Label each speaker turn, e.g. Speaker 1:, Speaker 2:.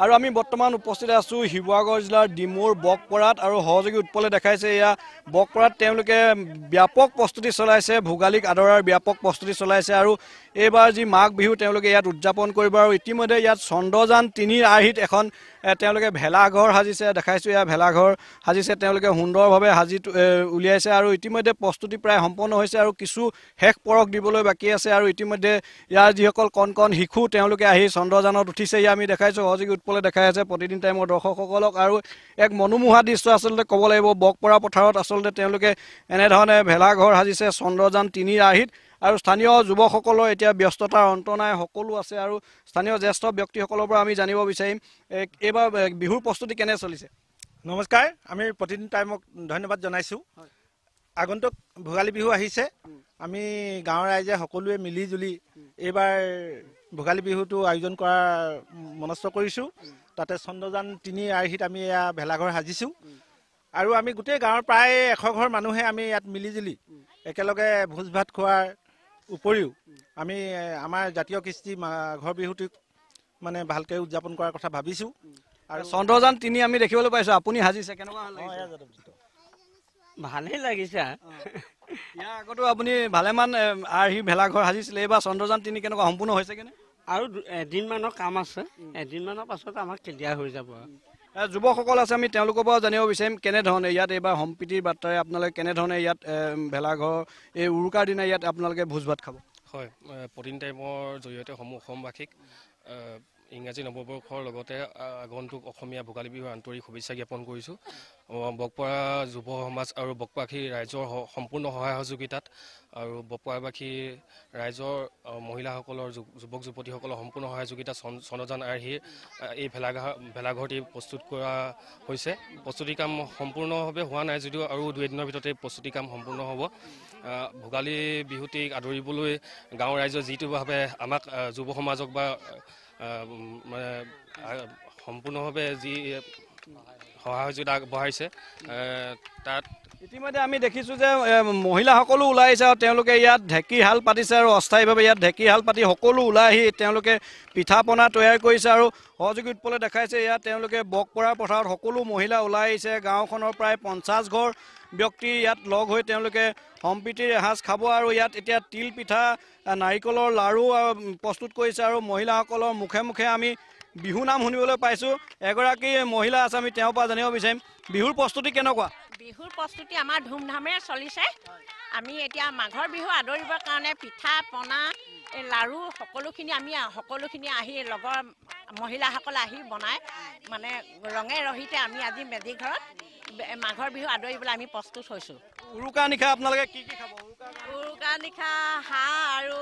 Speaker 1: আৰু আমি বৰ্তমান উপস্থিত আছো শিৱসাগৰ জিলাৰ ডিমুৰ বকপৰাত আৰু সহযোগী উৎপলে দেখাইছে এয়া বকপৰাত তেওঁলোকে ব্যাপক প্ৰস্তুতি চলাইছে ভোগালীক আদৰাৰ ব্যাপক প্ৰস্তুতি চলাইছে আৰু এইবাৰ যি মাঘ বিহু তেওঁলোকে ইয়াত উদযাপন কৰিব আৰু ইতিমধ্যে ইয়াত চন্দ্ৰযান ৩ৰ আৰ্হিত এখন তেওঁলোকে ভেলাঘৰ সাজিছে দেখাইছো এয়া ভেলাঘৰ সাজিছে তেওঁলোকে সুন্দৰভাৱে সাজি উলিয়াইছে আৰু ইতিমধ্যে প্ৰস্তুতি প্ৰায় সম্পন্ন হৈছে আৰু কিছু শেষ পৰখ দিবলৈ বাকী আছে আৰু ইতিমধ্যে ইয়াৰ যিসকল কণ কণ শিশু তেওঁলোকে আহি চন্দ্ৰযানত উঠিছে ইয়া আমি দেখাইছো সহযোগী উৎপলে দেখাই আছে প্ৰতিদিন টাইমৰ দৰ্শকসকলক আৰু এক মনোমোহা দৃশ্য আচলতে ক'ব লাগিব বকপৰা পথাৰত আচলতে তেওঁলোকে এনেধৰণে ভেলাঘৰ সাজিছে চন্দ্ৰযান ৩ৰ আৰ্হিত আৰু স্থানীয় যুৱকসকলৰ এতিয়া ব্যস্ততাৰ অন্ত নাই সকলো আছে আৰু স্থানীয় জ্যেষ্ঠ ব্যক্তিসকলৰ পৰা আমি জানিব বিচাৰিম এইবাৰ বিহুৰ প্ৰস্তুতি কেনে চলিছে
Speaker 2: নমস্কাৰ আমি প্ৰতিদিন টাইমক ধন্যবাদ জনাইছো আগন্তুক ভোগালী বিহু আহিছে আমি গাঁৱৰ ৰাইজে সকলোৱে মিলি জুলি এইবাৰ ভোগালী বিহুটো আয়োজন কৰাৰ মনস্থ কৰিছো তাতে চন্দ্ৰযান ৩ৰ আৰ্হিত আমি এয়া ভেলাঘৰ সাজিছো আৰু আমি গোটেই গাঁৱৰ প্ৰায় ১০০ ঘৰ মানুহে আমি ইয়াত মিলি জুলি একেলগে ভোজ ভাত খোৱাৰ উপৰিও আমি আমাৰ জাতীয় কৃষ্টি মাঘৰ বিহুটোক মানে ভালকৈ উদযাপন কৰাৰ কথা ভাবিছো
Speaker 1: আৰু চন্দ্ৰযান ৩ আমি দেখিবলৈ পাইছো আপুনি সাজিছে কেনেকুৱা লাগিছে
Speaker 3: ভালেই লাগিছে
Speaker 1: ইয়াৰ আগতো আপুনি ভালেমান আৰ্হি ভেলাঘৰ সাজিছিলে এইবাৰ চন্দ্ৰযান ৩ কেনেকুৱা সম্পূৰ্ণ হৈছেগেনে
Speaker 3: আৰু এদিনমানৰ কাম আছে এদিনমানৰ পাছত আমাক ক্লিয়াৰ হৈ যাব
Speaker 1: যুৱকসকল আছে আমি তেওঁলোকৰ পৰা জানিব বিচাৰিম কেনেধৰণে ইয়াত এইবাৰ সম্প্ৰীতিৰ বাৰ্তাৰে আপোনালোকে কেনেধৰণে ইয়াত ভেলাঘৰ এই উৰুকাৰ দিনা ইয়াত আপোনালোকে ভোজ ভাত খাব
Speaker 4: হয় প্ৰতিদিন টাইমৰ জৰিয়তে অসমবাসীক ইংৰাজী নৱবৰ্ষৰ লগতে আগন্তুক অসমীয়া ভোগালী বিহুৰ আন্তৰিক শুভেচ্ছা জ্ঞাপন কৰিছোঁ বকপৰা যুৱ সমাজ আৰু বকপাখী ৰাইজৰ সম্পূৰ্ণ সহায় সহযোগিতাত আৰু বকপৰাবাসী ৰাইজৰ মহিলাসকলৰ যুৱক যুৱতীসকলৰ সম্পূৰ্ণ সহযোগিতা চন্দ্ৰযান আৰ্হিৰ এই ভেলাঘৰটি প্ৰস্তুত কৰা হৈছে প্ৰস্তুতি কাম সম্পূৰ্ণভাৱে হোৱা নাই যদিও আৰু 2 দিনৰ ভিতৰতে প্ৰস্তুতি কাম সম্পূৰ্ণ হ'ব ভোগালী বিহুটিক আদৰিবলৈ গাঁৱৰ ৰাইজৰ যিটোভাৱে আমাক যুৱ সমাজক বা মানে সম্পূৰ্ণভাৱে যি সহায় সহযোগিতা আগবঢ়াইছে তাত
Speaker 1: ইতিমধ্যে আমি দেখিছোঁ যে মহিলাসকলো ওলাই আহিছে আৰু তেওঁলোকে ইয়াত ঢেঁকীশাল পাতিছে আৰু অস্থায়ীভাৱে ইয়াত ঢেঁকীশাল পাতি সকলো ওলাই আহি তেওঁলোকে পিঠা পনা তৈয়াৰ কৰিছে আৰু সহযোগী উৎপলে দেখাইছে ইয়াত তেওঁলোকে বকপৰা পথাৰত সকলো মহিলা ওলাই আহিছে গাঁওখনৰ প্ৰায় 50 ঘৰ ব্যক্তি ইয়াত লগ হৈ তেওঁলোকে সম্প্ৰীতিৰ এসাঁজ খাব আৰু ইয়াত এতিয়া তিল পিঠা নাৰিকলৰ লাড়ু প্ৰস্তুত কৰিছে আৰু মহিলাসকলৰ মুখে মুখে আমি বিহু নাম শুনিবলৈ পাইছোঁ এগৰাকী মহিলা আছে আমি তেওঁৰ পৰা জানিব বিচাৰিম বিহুৰ প্ৰস্তুতি কেনেকুৱা
Speaker 5: বিহুৰ প্ৰস্তুতি আমাৰ ধুমধামেৰে চলিছে আমি এতিয়া মাঘৰ বিহু আদৰিবৰ কাৰণে পিঠা পনা লাড়ু সকলোখিনি আহি লগৰ মহিলাসকলে আহি বনাই মানে ৰঙে ৰহিতে আমি আজি মেজি ঘৰত মাঘৰ বিহু আদৰিবলৈ আমি প্ৰস্তুত হৈছোঁ
Speaker 1: উৰুকা নিশা আপোনালোকে কি কি খাব
Speaker 5: উৰুকা নিশা হাঁহ আৰু